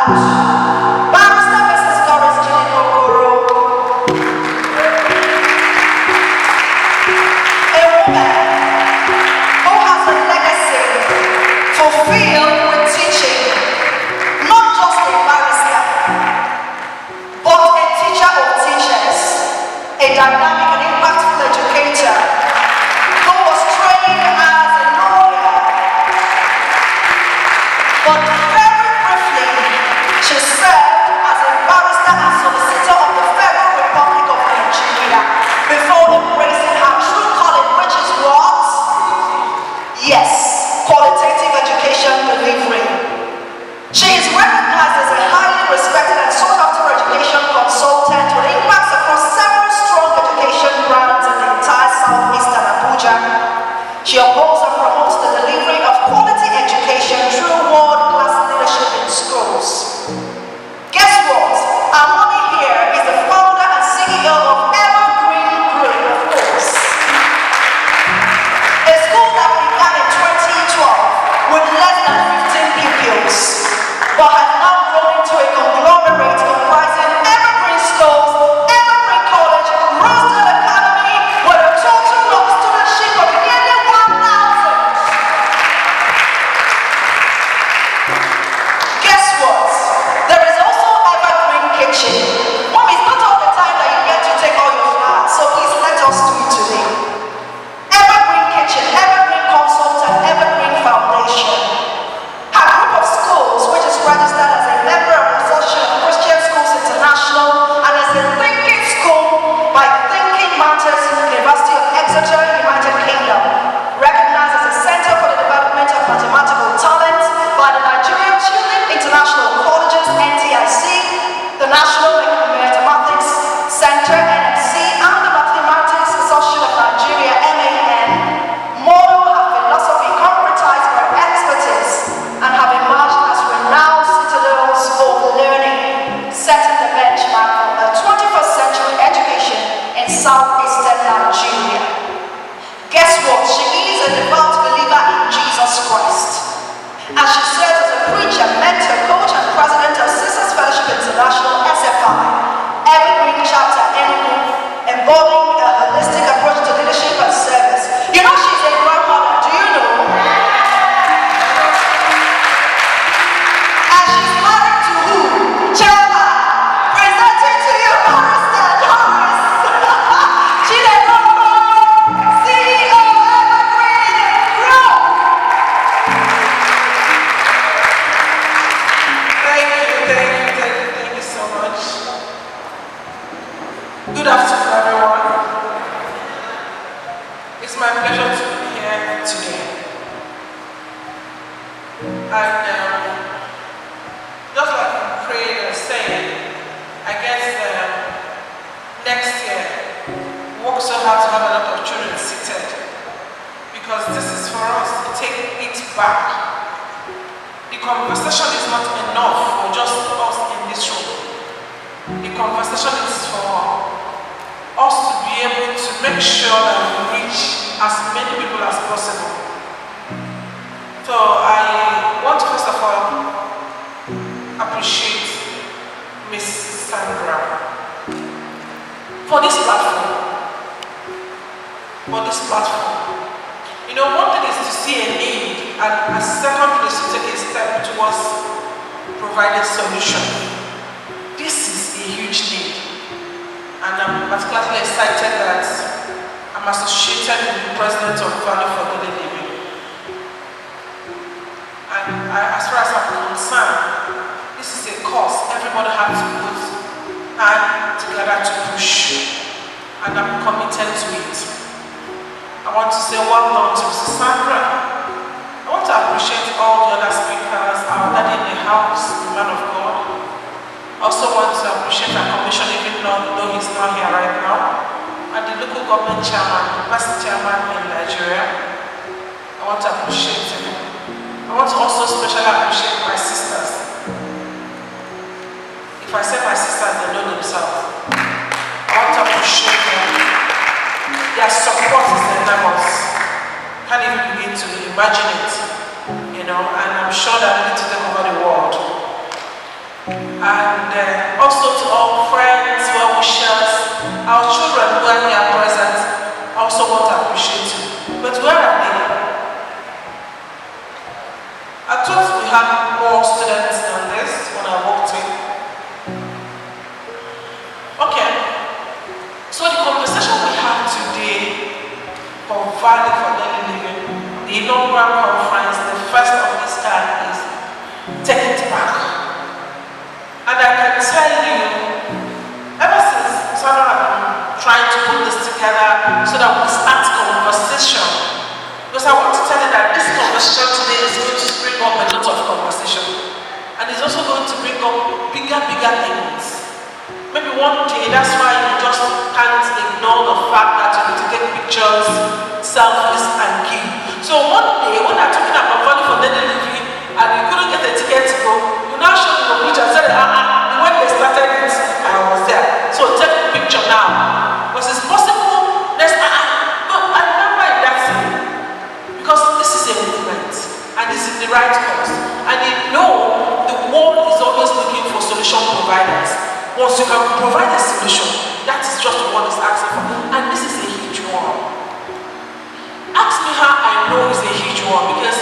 out Barrister Mrs. Doris Chinedu-Okoro, a woman who has a legacy fulfilled with teaching, not just a barrister, but a teacher of teachers, a dynamic and impactful educator who was trained as a lawyer, but very briefly she served as a barrister and solicitor of the Federal Republic of Nigeria before embracing her true calling, which is what? Yes, qualitative education delivery. She is recognized as a highly respected and sought after education consultant with impacts across several strong education brands in the entire southeastern Abuja. She upholds and promotes the delivery of quality education through world-class leadership in schools. Guess what? Our mommy here is the founder and CEO of Evergreen Group, of course. A school that began in 2012 with less than 15 pupils, but has now grown into a conglomerate comprising Evergreen Schools, Evergreen College, Rosedale Academy, with a total of studentship of nearly 1,000. Guess what? There is also Evergreen Kitchen. Mom, it's not all the time that you get to take all your flowers, so please let us do it today. Evergreen Kitchen, Evergreen Consultant, Evergreen Foundation. Her group of schools, which is registered as a member of the Association of Christian Schools International and as a thinking school by Thinking Matters, University of Exeter, United Kingdom, recognized as a center for the development of mathematical talent by the Nigerian Tulip International Colleges, NTIC, the National Mathematics Center, NMC, and the Mathematics Association of Nigeria, MAN, model her philosophy, concretized her expertise, and have emerged as renowned citadels of learning, setting the benchmark for the 21st century education in southeastern Nigeria. Guess what? She is a devout believer in Jesus Christ, and she serves as a preacher, mentor, coach, and president of Sisters Fellowship International, SFI, Evergreen Chapter Enugu, embodying a holistic approach to leadership and service. You know she's a grandmother, do you know? And she's married to who? Chairman. Presenting to you, Barrister Doris Chinedu-Okoro, CEO of Evergreen Group. Thank you so much. Good afternoon, everyone. It's my pleasure to be here today. And just like we prayed and saying, I guess next year we also have to have a lot of children seated, because this is for us to take it back. The conversation is not enough for just us in this room. The conversation is for us to be able to make sure that we reach as many people as possible. So I want to first of all appreciate Miss Sandra for this platform. You know, one thing is to see a need, and a second thing is to take a step towards providing solution. This is a huge need, and I'm particularly excited that I'm associated with the president of Value for Daily Living. And as far as I'm concerned, this is a cause everybody has to put hand together to push, and I'm committed to it. I want to say well done to Mrs. Sandra. I want to appreciate all the other speakers, our daddy in the house, the man of God. I also want to appreciate our commission, even though he's not here right now, and the local government chairman, the past chairman in Nigeria. I want to appreciate him. I want to also especially appreciate my sisters. If I say my sisters, they know themselves. I want to appreciate them. Their support is enormous. Can't even begin to imagine it, you know, and I'm sure that I need to take over the world. and also to all friends, well wishers, our children who are here present. I also want to appreciate you. But where are they? I thought we had more students than this when I walked in. Okay, so the conversation we have today for Value for Daily Living, the inaugural conference, the first of this time is Take It Back. And I can tell you, ever since Sandra had been trying to put this together so that we start conversation, because I want to tell you that this conversation today is going to bring up a lot of conversation. And it's also going to bring up bigger things. Maybe one day, that's why you just can't ignore the fact that you need to take pictures, selfies, and give. So one day, when I'm talking about Value for Daily Living, and you couldn't get a ticket to go, you now show me the picture and say, when they started it, I was there. So take the picture now. Because it's possible, I remember in that thing, because this is a movement, and this is the right cause. And you know, the world is always looking for solution providers. Once you can provide a solution, that is just what it's asking for. And this is a huge one. Ask me how I know it's a huge one, because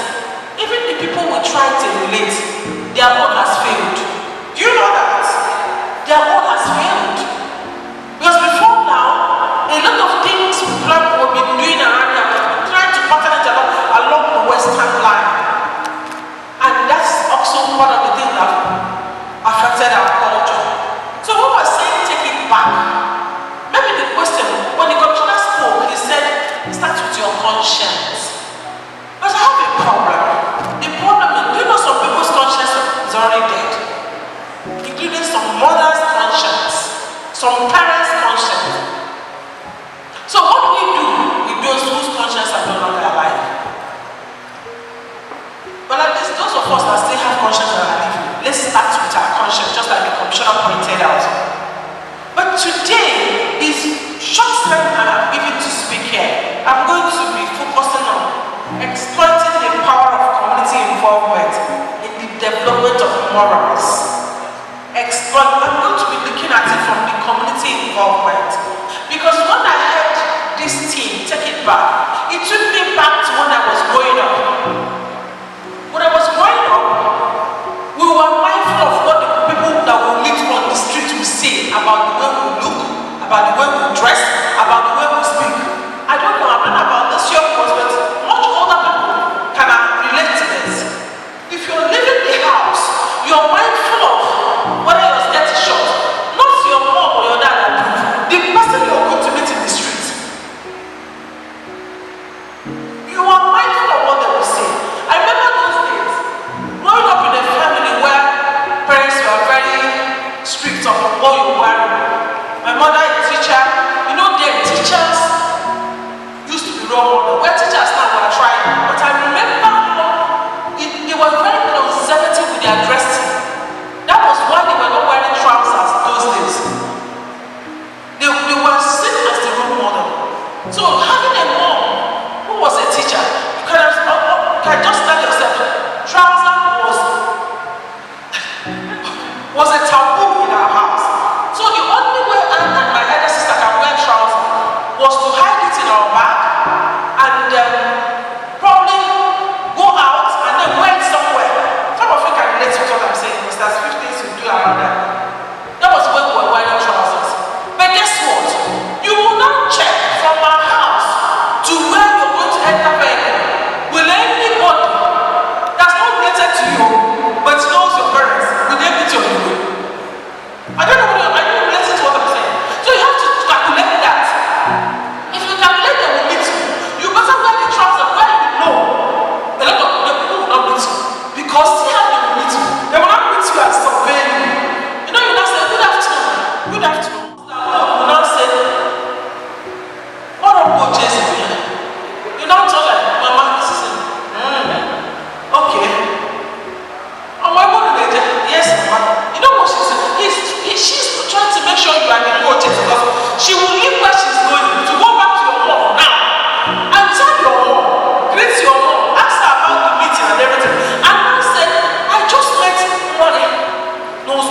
even the people we try to relate, their own has failed. Do you know that? Their own has failed. Because before now, a lot of things we've been doing around here, we've been trying to pattern it along the western line. And that's also one of the things that affected our culture. So when we're saying take it back, maybe the question, when the commissioner spoke, he said, start with your conscience. But I have a problem. The problem is, do you know some people's conscience is already dead? Including some mother's conscience, some parents' conscience. So what do we do with those whose conscience are no longer alive? But at least those of us that still have conscience that are living, let's start with our conscience, just like the commissioner pointed out. But today is short time and I'm given to speak here. I'm going to be focusing on exploiting the power of community involvement in the development of morals. I'm going to be looking at it from the community involvement. Because when I heard this team take it back, it took me back to when I was growing up. When I was growing up, we were mindful of what the people that we meet on the street will say about the way we look, about the way we dress, about the way we speak. I don't know, I'm not about this young ones, but much older people can relate to this. If you're leaving the house, you're mindful of whether your skirt is short, not your mom or your dad approve, the person you're going to meet in the street. You are mindful of what they will say. I remember those days, growing up in a family where parents were very strict on what you were wearing. My mother is a teacher. You know, their teachers used to be role model. Where teachers now were trying. But I remember they were very conservative with their dressing. That was why they were not wearing trousers those days. They were seen as the role model. So having a mom who was a teacher, you can just tell yourself, trouser was a taboo in our house. So the only way I and my elder sister can wear trousers was to hide it in our bag and probably go out and then wear it somewhere. Some of you can relate to what I'm saying, because there's 50 things you do around that. That was when we were wearing trousers. But guess what? You will not check from our house to where you're going to enter vehicle. Will anybody that's not related to you but knows your parents, will they meet your way? I don't know I don't listen to what I'm saying. So you have to calculate that. If you calculate they will meet you, you better wear the trousers where you know a lot of the people will not meet you. Because see how they will meet you. They will not meet you as surveying you. You know, you not say good afternoon. Good afternoon. You will not say what up go Jason here. You not tell like mama this is it. Okay. Oh my God, yes, mama. You know what she's saying? She's trying to make sure you are the coach, because she will leave where she's going to go back to your mom now and tell your mom, greet your mom, ask her about the meeting and everything. And I said, I just met money. No,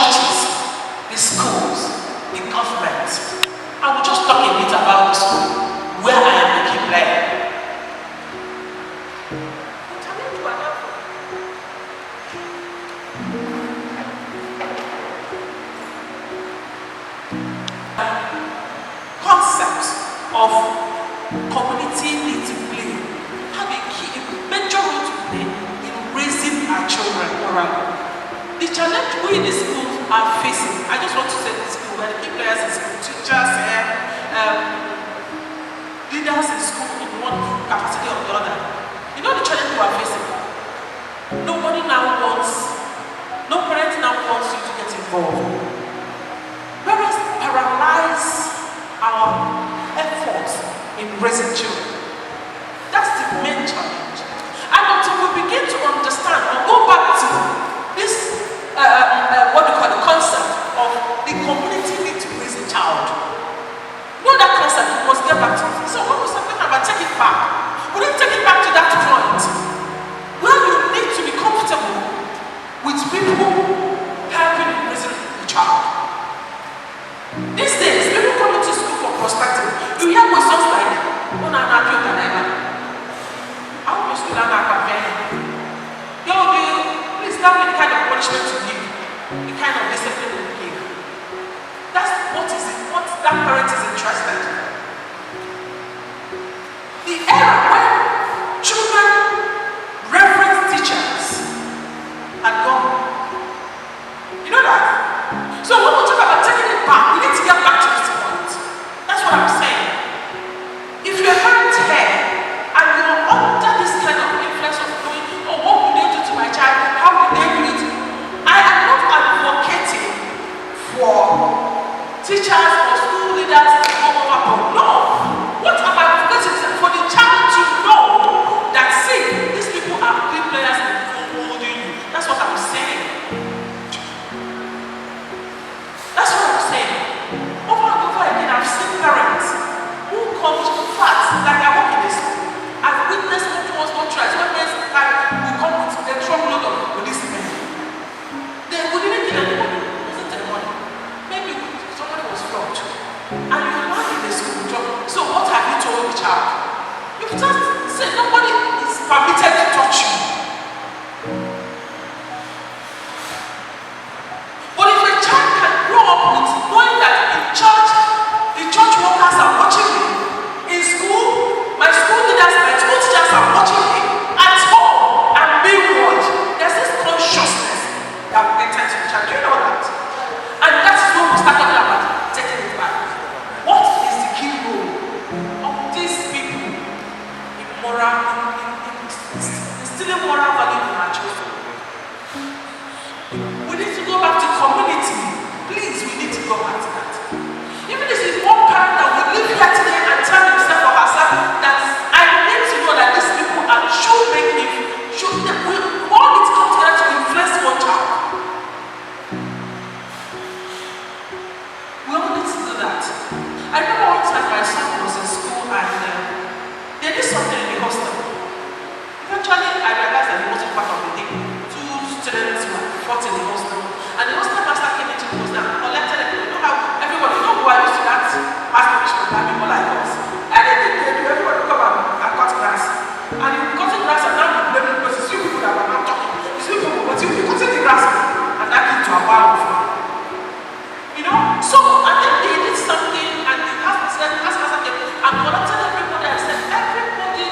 churches, the schools, the government. I will just talk a bit about the school where I am a key player. Concepts of community need to play, have a major role to play in raising our children morally. The challenge we in the schools are facing, I just want to say the school, where the key players in school, teachers, leaders in school in one capacity or the other. You know the challenge we are facing? No parent now wants you to get involved. Parents paralyze our efforts in raising children. That's the main challenge. And until we begin to understand or go back to this, what we call the concept of the community need to raise a child. You know that concept, we must get back to it. So when we start talking about take it back, we need to take it back to that point where you need to be comfortable with people helping in raising a child. These days, people come into school for perspective. You hear questions like, "Oh, I'm not your neighbor. How will you still not have a Yo, please tell me the kind of punishment you give, the kind of discipline you give." That's what that parent is interested in. The era when children reverence teachers had gone. You know that? So when we talk about taking it back, we need to get back to this point. That's what I'm saying. If you're a parent here and you're under this kind of influence of knowing, "Oh, what will they do to my child? How will they do it?" I am not advocating for teachers or school leaders to go overboard. No. What am I advocating is for the child to know that, see, these people are big players in holding you. That's what I'm saying. That's what I'm saying. Over and over again, I've seen parents who come to facts, like I work in the school. I've witnessed multiple tries when parents will come with a truckload of policemen. They wouldn't kill anybody. It wasn't anyone. Maybe somebody was flogged. And you learn in the school job. So what have you told the child? You've just said nobody is permitted to touch you. But if a child can grow up with knowing that in church, the church workers are watching me, in school, my school leaders, my school teachers are watching me, at home, I'm being watched, there's this consciousness that will enter into the child. Do you know that? And that's when we start talking about taking it back. What is the key role of these people in instilling moral value in our children? We need to go back to community. Please, we need to go back to that. Even if it's one parent that will live here today and tell himself or herself that I need to know that these people we all need to come together to influence one child. We all need to do that. I remember one time my son was in school and they did something in the hostel. Eventually, I realized that it wasn't part of the thing. Two students were fought in the hostel. And the hostel master came into the hostel and collected it. You know how everybody, you know who I used to that ask permission to people like us. Anything they do, everybody come and cut grass. And you cutting grass and now you blame the person. It's you people that were not talking. It's you people, but you cutting the grass and that came to a bar of fun. You know? So, and then they did something and the house master came and collected everybody and said, everybody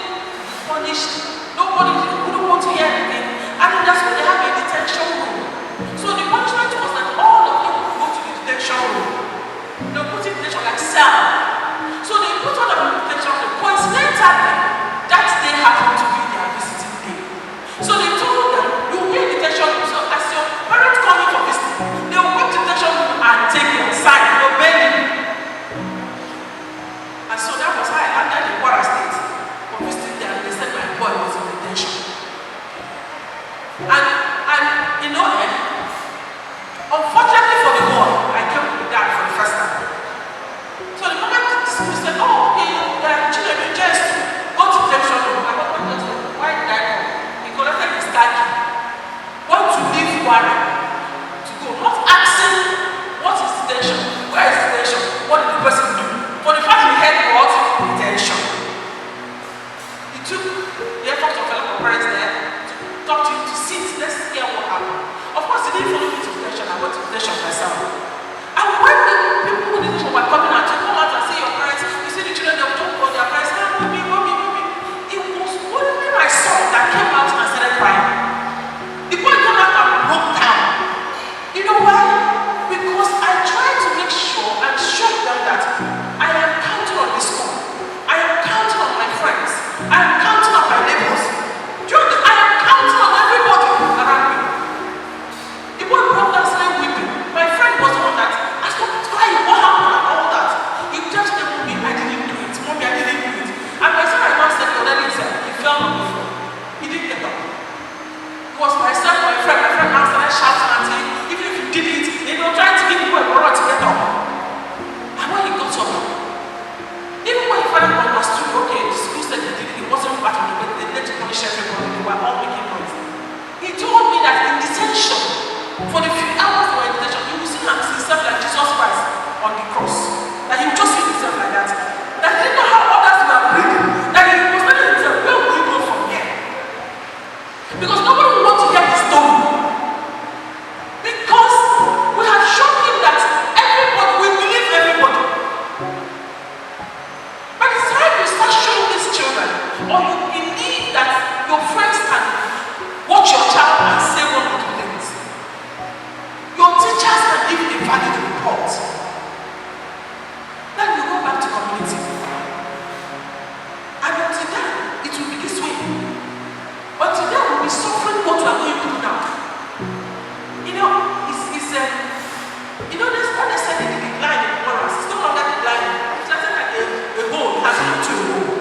You know, this what they said in the decline in morals. It's no longer declining. It's just like a hole has come to a hole.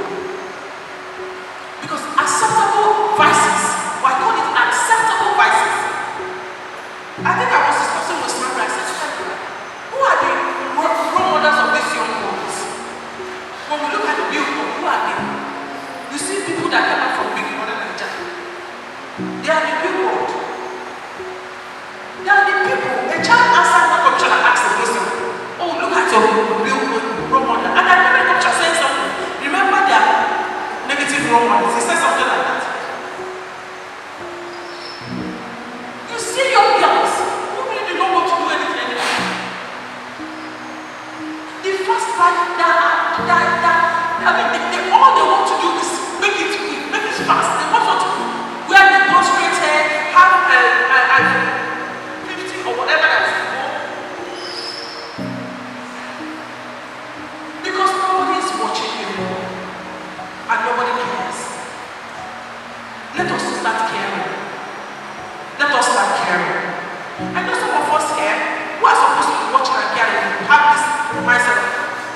Because acceptable vices, well, I call it acceptable vices. I think I was discussing with my friend. I said to her, who are the role models of these young boys? When we look at the billboard, who are they? You see people that come out from big modern Nigeria. They are the billboard. They are the people. A child answers the question and asks the question. Oh, look at your role model. And I remember the culture saying something. Remember their negative role models. He said something like that. You see young girls who really don't want to do anything anymore. The first part I mean, all they want to do is make it quick, make it fast. They want to wear the bus straight hair, have 50 or whatever that is involved. Because nobody is watching you and nobody cares. Let us start caring. Let us start caring. I know some of us here who are supposed to be watching and caring have this mindset.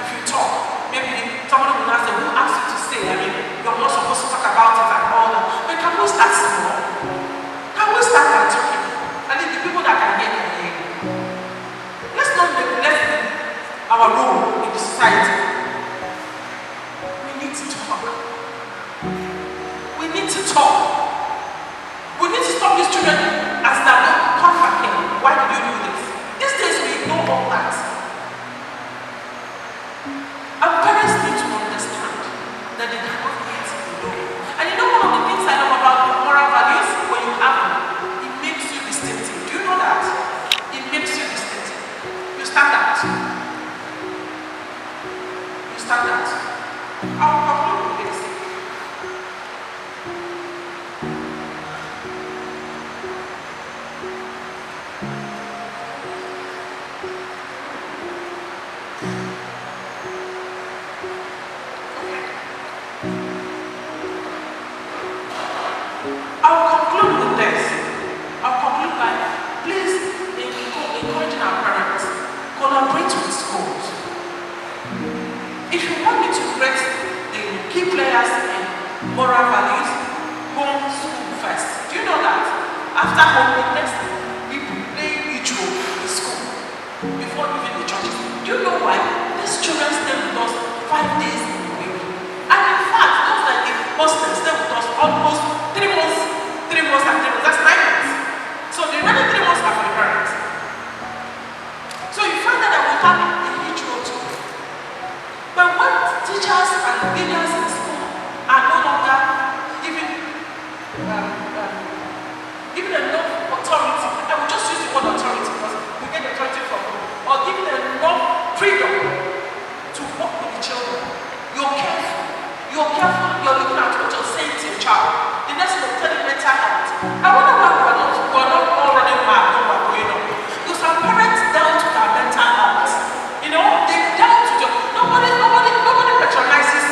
If you talk, maybe somebody will not say, who asked you to say? I mean, you're not supposed to talk about it and all that. But can we start small? Can we start by talking? I think the people that can hear can hear. Let's not neglect our role in the society. We need to talk. We need to talk. We need to stop these children as they're not come back here. Why did you do this? These days we ignore all that. And parents need to understand that they cannot get alone. And you know one of the things I know about moral values, when you have them, it makes you distinctive. Do you know that? It makes you distinctive. You stand out. You stand out. I'll conclude with this. I'll conclude with this. I'll conclude by please encouraging our parents, collaborate with schools. If you want me to rate the key players in moral values, home, school first. Do you know that? After home, the next we play each role in school before leaving the churches. Do you know why? These children stay with us 5 days in a week. And in fact, those like the hostels stay with us almost 3 months. 3 months and 3 months, that's 9 months. So the remaining 3 months are for the parents. So you find that we have a huge role too. But when teachers and leaders in school are no longer given enough authority, I will just use the word authority because we get authority from them, or given enough freedom to work with the children, you're careful, you're looking at what you're saying to your child. The next thing will tell you mental health. I wonder why we're not all running mad when we're going on. Because our parents down to their mental health. You know, they down to nobody patronizes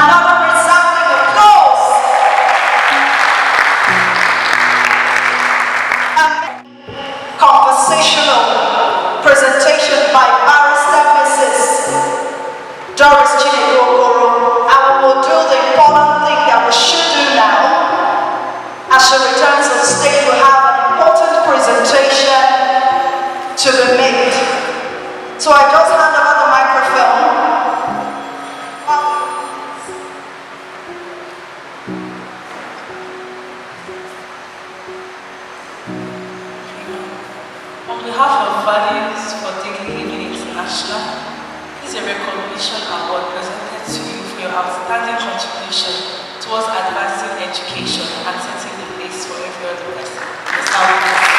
Another resounding applause. Conversational presentation by Barrister Mrs. Doris Chinedu-Okoro, and we will do the important thing that we should do now. As she returns on stage, we have an important presentation to be made. So I just hand over the microphone. On behalf of Values for Taking Living International, this is a recognition award presented to you for your outstanding contribution towards advancing education and setting the pace for every other person. Mr. Williams.